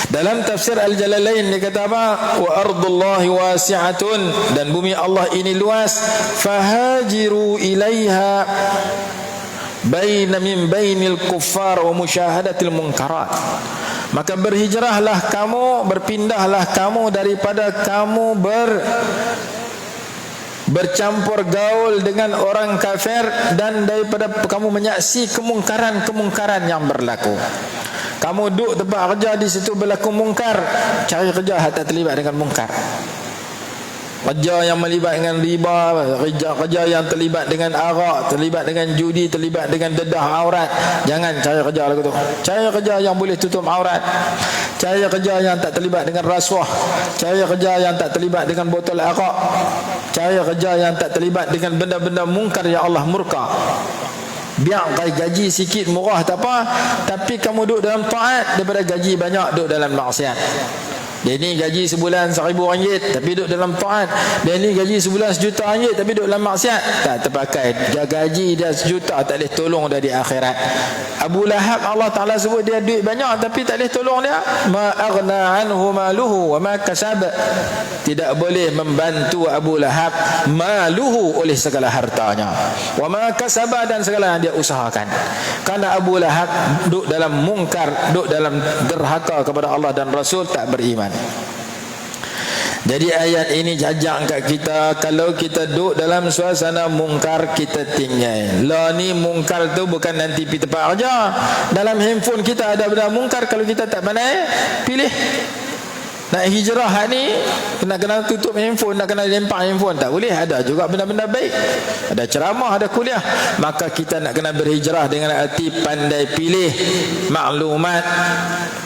Dalam tafsir Al-Jalalain dia kata apa? Wa ardullahi wasi'atun, dan bumi Allah ini luas, fahajiru ilaiha baina min bainil kuffar wa musyahadatil munkarat. Maka berhijrahlah kamu, berpindahlah kamu daripada kamu bercampur gaul dengan orang kafir, dan daripada kamu menyaksi kemungkaran-kemungkaran yang berlaku. Kamu duduk tempat kerja, di situ berlaku mungkar, cari kerja tak terlibat dengan mungkar. kerja yang melibat dengan riba, kerja yang terlibat dengan arak, terlibat dengan judi, terlibat dengan dedah aurat. Jangan cari kerja lagu tu. Cari kerja yang boleh tutup aurat. Cari kerja yang tak terlibat dengan rasuah. Cari kerja yang tak terlibat dengan botol arak. Cari kerja yang tak terlibat dengan benda-benda mungkar yang Allah murka. Biar gaji sikit murah tak apa, tapi kamu duduk dalam taat daripada gaji banyak duduk dalam maksiat. Dia ni gaji sebulan RM1,000 tapi duduk dalam taat. Dia ni gaji sebulan RM1,000,000 tapi duduk dalam maksiat. Tak terpakai. Dia gaji dia RM1,000,000 tak boleh tolong dia di akhirat. Abu Lahab Allah Ta'ala sebut dia duit banyak tapi tak boleh tolong dia. Ma aghna anhu maluhu wa ma kasab. Tidak boleh membantu Abu Lahab maluhu oleh segala hartanya. Wa ma kasaba dan segala yang dia usahakan. Karena Abu Lahab duduk dalam mungkar, duduk dalam derhaka kepada Allah dan Rasul, tak beriman. Jadi ayat ini jajak kat kita, kalau kita duduk dalam suasana mungkar kita tinggal. Lah ni mungkar tu bukan nanti pergi tempat kerja. Dalam handphone kita ada benda mungkar, kalau kita tak pandai pilih. Nak hijrah ni nak kena tutup handphone, nak kena lempar handphone, tak boleh. Ada juga benda-benda baik, ada ceramah, ada kuliah. Maka kita nak kena berhijrah dengan arti pandai pilih maklumat,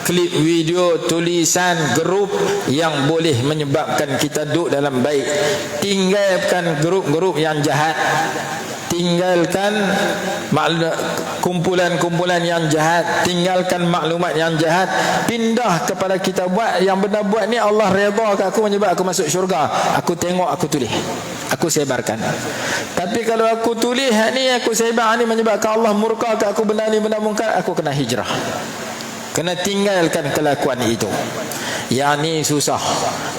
klip video, tulisan, grup yang boleh menyebabkan kita duduk dalam baik. Tinggalkan grup-grup yang jahat, tinggalkan kumpulan-kumpulan yang jahat, tinggalkan maklumat yang jahat, pindah kepada kita buat yang benar. Buat ni Allah redha kat aku, menyebab aku masuk syurga. Aku tengok, aku tulis, aku sebarkan. Tapi kalau aku tulis ni, aku sebar ni, menyebabkan Allah murka kat aku, benda ni benda mungkar, aku kena hijrah, kena tinggalkan kelakuan itu. Yang ni susah.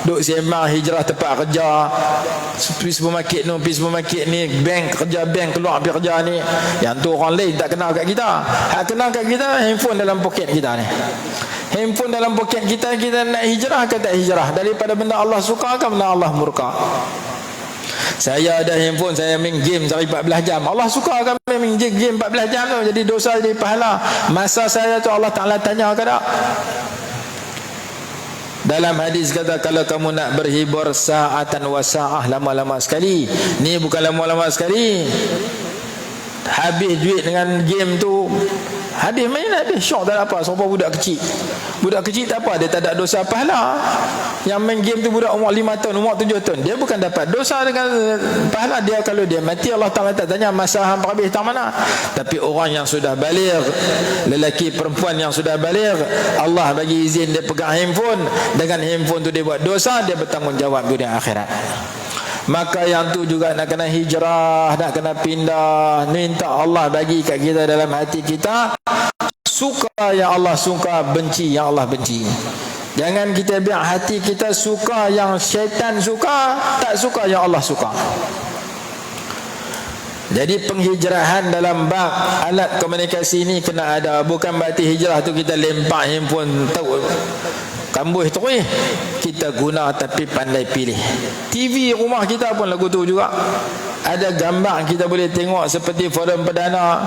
Duk sembang hijrah tempat kerja, pergi supermarket ni, pergi supermarket ni, bank, kerja bank, keluar pergi kerja ni. Yang tu orang lain tak kenal kat kita. Hak kenal kat kita handphone dalam poket kita ni. Handphone dalam poket kita, kita nak hijrah ke tak hijrah? Daripada benda Allah suka ke benda Allah murka? Saya ada handphone, saya main game sampai 14 jam. Allah suka kan main game 14 jam tu? Jadi dosa, jadi pahala. Masa saya tu Allah Ta'ala tanya ke tak? Dalam hadis kata, kalau kamu nak berhibur sa'atan wa sa'ah, lama-lama sekali. Ni bukan lama-lama sekali. Habis duit dengan game tu, habis main, habis syok, tak ada apa. Sebab budak kecil, budak kecil tak apa, dia tak ada dosa pahala. Yang main game tu budak umur 5 tahun, umur 7 tahun, dia bukan dapat dosa dengan pahala. Dia kalau dia mati, Allah Ta'ala tak tanya masa hang habis tang mana. Tapi orang yang sudah baligh, lelaki perempuan yang sudah baligh, Allah bagi izin dia pegang handphone. Dengan handphone tu dia buat dosa, dia bertanggungjawab dunia akhirat. Maka yang tu juga nak kena hijrah, nak kena pindah. Minta Allah bagi kat kita dalam hati kita, suka yang Allah suka, benci yang Allah benci. Jangan kita biar hati kita suka yang syaitan suka, tak suka yang Allah suka. Jadi penghijrahan dalam bab alat komunikasi ni kena ada. Bukan berarti hijrah tu kita lempar handphone tahu kambuh terus. Kita guna tapi pandai pilih. TV rumah kita pun lagu tu juga. Ada gambar kita boleh tengok seperti forum perdana.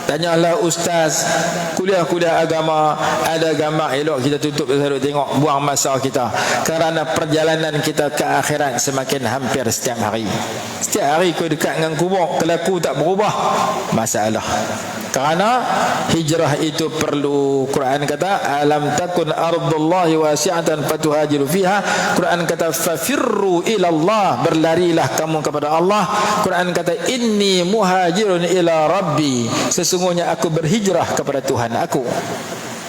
Tanyalah ustaz kuliah-kuliah agama, ada gambar elok, kita tutup selalu tengok, buang masa kita. Kerana perjalanan kita ke akhirat semakin hampir setiap hari. Setiap hari kau dekat dengan kubur, kelaku tak berubah, masalah. Kerana hijrah itu perlu. Quran kata alam takun ardullahi wasi'atan fatuhajiru fiha. Quran kata fafirru ilallah, berlarilah kamu kepada Allah. Quran kata inni muhajirun ila rabbi, sesungguhnya aku berhijrah kepada Tuhan aku.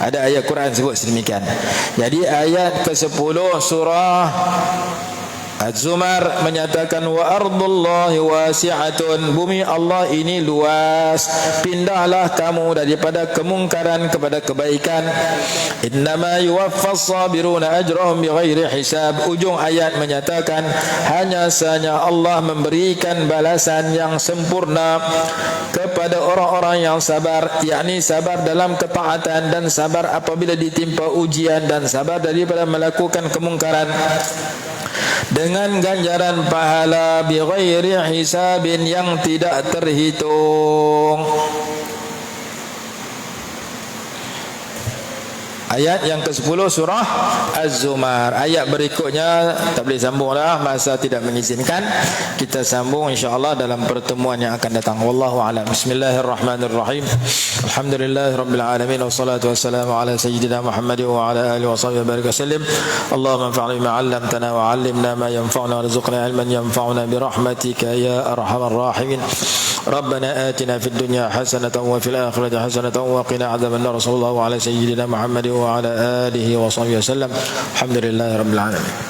Ada ayat Quran sebut sedemikian. Jadi ayat ke-10 surah Az-Zumar menyatakan wa ardullahi wasi'atun, bumi Allah ini luas, pindahlah kamu daripada kemungkaran kepada kebaikan. Innama yuwaffas sabiruna ajrahum bighairi hisab. Ujung ayat menyatakan hanya saja Allah memberikan balasan yang sempurna kepada orang-orang yang sabar, yakni sabar dalam ketaatan dan sabar apabila ditimpa ujian dan sabar daripada melakukan kemungkaran, dengan ganjaran pahala bighairi hisabin, yang tidak terhitung. Ayat yang ke-10 surah Az-Zumar. Ayat berikutnya tak boleh sambung dah, masa tidak mengizinkan. Kita sambung insya-Allah dalam pertemuan yang akan datang. Wallahu a'lam. Bismillahirrahmanirrahim. Alhamdulillahirabbil alamin wassalatu wassalamu ala sayyidina Muhammad wa ala alihi washabihi barik wasallim. Allahumma anfa'na bima 'allamtana wa 'allimna ma yanfa'una warzuqna 'ilman yanfa'una bi rahmatika ya arhamar rahimin. ربنا آتنا في الدنيا حسنة وفي الآخرة حسنة وقنا عذاب النار. صلى الله على سيدنا محمد وعلى آله وصحبه وسلم. الحمد لله رب العالمين.